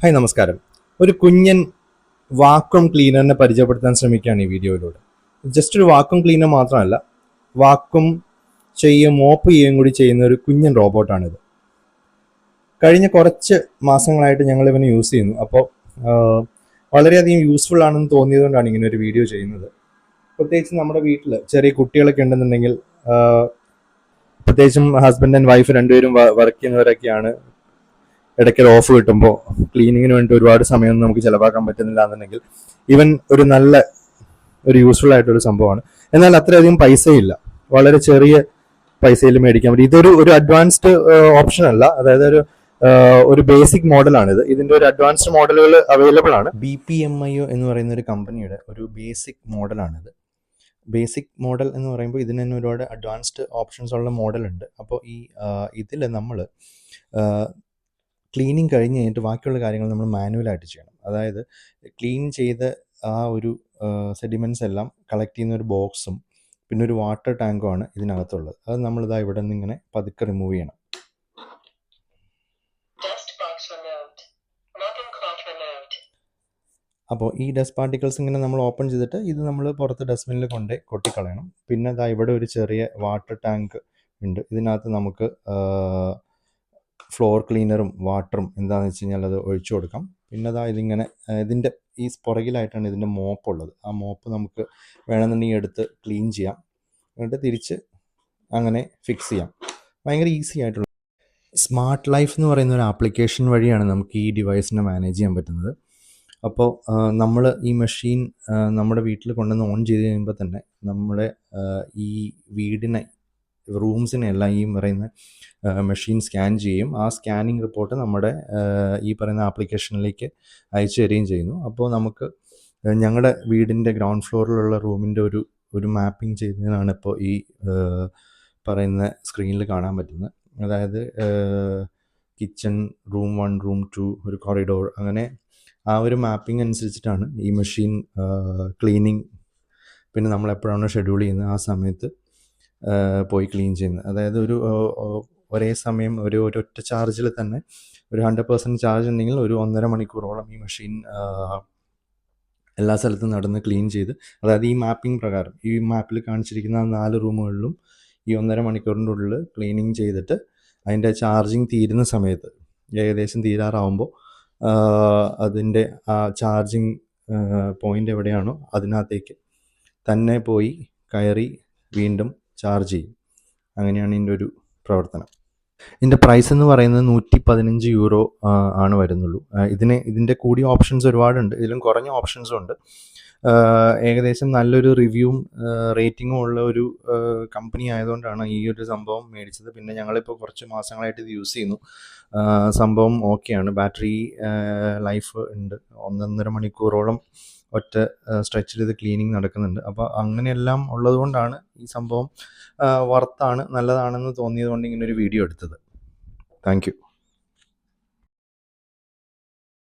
Hi നമസ്കാരം. ഒരു കുഞ്ഞൻ vacuum ക്ലീനറിനെ പരിചയപ്പെടുത്താൻ ശ്രമിക്കുകയാണ് ഈ വീഡിയോയിലൂടെ. ജസ്റ്റ് ഒരു വാക്വം ക്ലീനർ മാത്രമല്ല, വാക്വം ചെയ്യുകയും മോപ്പ് ചെയ്യുകയും കൂടി ചെയ്യുന്ന ഒരു കുഞ്ഞൻ റോബോട്ടാണിത്. കഴിഞ്ഞ കുറച്ച് മാസങ്ങളായിട്ട് ഞങ്ങൾ ഇവനെ യൂസ് ചെയ്യുന്നു. അപ്പോൾ വളരെയധികം യൂസ്ഫുൾ ആണെന്ന് തോന്നിയതുകൊണ്ടാണ് ഇങ്ങനെ ഒരു വീഡിയോ ചെയ്യുന്നത്. പ്രത്യേകിച്ച് നമ്മുടെ വീട്ടിൽ ചെറിയ കുട്ടികളൊക്കെ ഉണ്ടെന്നുണ്ടെങ്കിൽ, പ്രത്യേകിച്ചും ഹസ്ബൻഡ് ആൻഡ് വൈഫ് രണ്ടുപേരും വർക്ക് ചെയ്യുന്നവരൊക്കെയാണ്. ഇടയ്ക്ക് ഓഫ് കിട്ടുമ്പോൾ ക്ലീനിങ്ങിന് വേണ്ടി ഒരുപാട് സമയം നമുക്ക് ചിലവാക്കാൻ പറ്റുന്നില്ല എന്നുണ്ടെങ്കിൽ ഇവൻ ഒരു നല്ല ഒരു യൂസ്ഫുൾ ആയിട്ടൊരു സംഭവമാണ്. എന്നാൽ അത്രയധികം പൈസയില്ല, വളരെ ചെറിയ പൈസയിൽ മേടിക്കാൻ പറ്റും. ഇതൊരു അഡ്വാൻസ്ഡ് ഓപ്ഷൻ അല്ല, അതായത് ഒരു ബേസിക് മോഡലാണിത്. ഇതിന്റെ ഒരു അഡ്വാൻസ്ഡ് മോഡലുകൾ അവൈലബിൾ ആണ്. BPMIO എന്ന് പറയുന്ന ഒരു കമ്പനിയുടെ ഒരു ബേസിക് മോഡലാണിത്. ബേസിക് മോഡൽ എന്ന് പറയുമ്പോൾ ഇതിന് തന്നെ ഒരുപാട് അഡ്വാൻസ്ഡ് ഓപ്ഷൻസ് ഉള്ള മോഡലുണ്ട്. അപ്പോൾ ഇതിൽ നമ്മൾ ക്ലീനിങ് കഴിഞ്ഞ് കഴിഞ്ഞിട്ട് ബാക്കിയുള്ള കാര്യങ്ങൾ നമ്മൾ മാനുവലായിട്ട് ചെയ്യണം. അതായത് ക്ലീൻ ചെയ്ത് ആ ഒരു സെഡിമെൻറ്റ്സ് എല്ലാം കളക്ട് ചെയ്യുന്ന ഒരു ബോക്സും പിന്നെ ഒരു വാട്ടർ ടാങ്കുമാണ് ഇതിനകത്തുള്ളത്. അത് നമ്മളിതാ ഇവിടെ നിന്ന് ഇങ്ങനെ പതുക്കെ റിമൂവ് ചെയ്യണം. അപ്പോൾ ഈ ഡസ്റ്റ് പാർട്ടിക്കിൾസ് ഇങ്ങനെ നമ്മൾ ഓപ്പൺ ചെയ്തിട്ട് ഇത് നമ്മൾ പുറത്ത് ഡസ്റ്റ്ബിന്നിൽ കൊണ്ട് കൊട്ടിക്കളയണം. പിന്നെ ഇതാ ഇവിടെ ഒരു ചെറിയ വാട്ടർ ടാങ്ക് ഉണ്ട്. ഇതിനകത്ത് നമുക്ക് ഫ്ലോർ ക്ലീനറും വാട്ടറും എന്താണെന്ന് വെച്ച് കഴിഞ്ഞാൽ അത് ഒഴിച്ചു കൊടുക്കാം. പിന്നെ അതാ ഇതിങ്ങനെ ഇതിൻ്റെ ഈ പുറകിലായിട്ടാണ് ഇതിൻ്റെ മോപ്പ് ഉള്ളത്. ആ മോപ്പ് നമുക്ക് വേണമെന്നുണ്ടെങ്കിൽ എടുത്ത് ക്ലീൻ ചെയ്യാം, എന്നിട്ട് തിരിച്ച് അങ്ങനെ ഫിക്സ് ചെയ്യാം. ഭയങ്കര ഈസി ആയിട്ടുള്ള സ്മാർട്ട് ലൈഫ് എന്ന് പറയുന്ന ഒരു ആപ്ലിക്കേഷൻ വഴിയാണ് നമുക്ക് ഈ ഡിവൈസിനെ മാനേജ് ചെയ്യാൻ പറ്റുന്നത്. അപ്പോൾ നമ്മൾ ഈ മെഷീൻ നമ്മുടെ വീട്ടിൽ കൊണ്ടുവന്ന് ഓൺ ചെയ്ത് കഴിയുമ്പോൾ തന്നെ നമ്മുടെ ഈ വീടിനെ റൂംസിനെല്ലാം ഈ പറയുന്ന മെഷീൻ സ്കാൻ ചെയ്യും. ആ സ്കാനിങ് റിപ്പോർട്ട് നമ്മുടെ ഈ പറയുന്ന ആപ്ലിക്കേഷനിലേക്ക് അയച്ചു തരികയും ചെയ്യുന്നു. അപ്പോൾ നമുക്ക് ഞങ്ങളുടെ വീടിൻ്റെ ഗ്രൗണ്ട് ഫ്ലോറിലുള്ള റൂമിൻ്റെ ഒരു മാപ്പിംഗ് ചെയ്യുന്നതാണ് ഇപ്പോൾ ഈ പറയുന്ന സ്ക്രീനിൽ കാണാൻ പറ്റുന്നത്. അതായത് കിച്ചൺ, റൂം 1, റൂം 2, ഒരു കോറിഡോർ, അങ്ങനെ ആ ഒരു മാപ്പിംഗ് അനുസരിച്ചിട്ടാണ് ഈ മെഷീൻ ക്ലീനിങ് പിന്നെ നമ്മൾ എപ്പോഴാണോ ഷെഡ്യൂൾ ചെയ്യുന്നത് ആ സമയത്ത് പോയി ക്ലീൻ ചെയ്യുന്നത്. അതായത് ഒരേ സമയം ഒരൊറ്റ ചാർജിൽ തന്നെ ഒരു 100% ചാർജ് ഉണ്ടെങ്കിൽ ഒരു 1.5 മണിക്കൂറോളം ഈ മെഷീൻ എല്ലാ സ്ഥലത്തും നടന്ന് ക്ലീൻ ചെയ്ത്, അതായത് ഈ മാപ്പിംഗ് പ്രകാരം ഈ മാപ്പിൽ കാണിച്ചിരിക്കുന്ന 4 റൂമുകളിലും ഈ 1.5 മണിക്കൂറിൻ്റെ ഉള്ളിൽ ക്ലീനിങ് ചെയ്തിട്ട് അതിൻ്റെ ചാർജിങ് തീരുന്ന സമയത്ത് ഏകദേശം തീരാറാവുമ്പോൾ അതിൻ്റെ ആ ചാർജിങ് പോയിൻ്റ് എവിടെയാണോ അതിനകത്തേക്ക് തന്നെ പോയി കയറി വീണ്ടും ചാർജ് ചെയ്യും. അങ്ങനെയാണ് ഇതിൻ്റെ ഒരു പ്രവർത്തനം. ഇതിൻ്റെ പ്രൈസ് എന്ന് പറയുന്നത് €115 ആണ് വരുന്നുള്ളൂ. ഇതിൻ്റെ കൂടിയ ഓപ്ഷൻസ് ഒരുപാടുണ്ട്, ഇതിലും കുറഞ്ഞ ഓപ്ഷൻസും ഉണ്ട്. ഏകദേശം നല്ലൊരു റിവ്യൂവും റേറ്റിങ്ങും ഉള്ള ഒരു കമ്പനി ആയതുകൊണ്ടാണ് ഈ ഒരു സംഭവം മേടിച്ചത്. പിന്നെ ഞങ്ങളിപ്പോൾ കുറച്ച് മാസങ്ങളായിട്ട് ഇത് യൂസ് ചെയ്യുന്നു. സംഭവം ഓക്കെയാണ്. ബാറ്ററി ലൈഫ് ഉണ്ട്, 1.5 മണിക്കൂറോളം ഒറ്റ സ്ട്രെച്ചിൽ ഇത് ക്ലീനിങ് നടക്കുന്നുണ്ട്. അപ്പോൾ അങ്ങനെയെല്ലാം ഉള്ളത് കൊണ്ടാണ് ഈ സംഭവം വർത്താണ്, നല്ലതാണെന്ന് തോന്നിയത് കൊണ്ട് ഇങ്ങനൊരു വീഡിയോ എടുത്തത്. Thank you.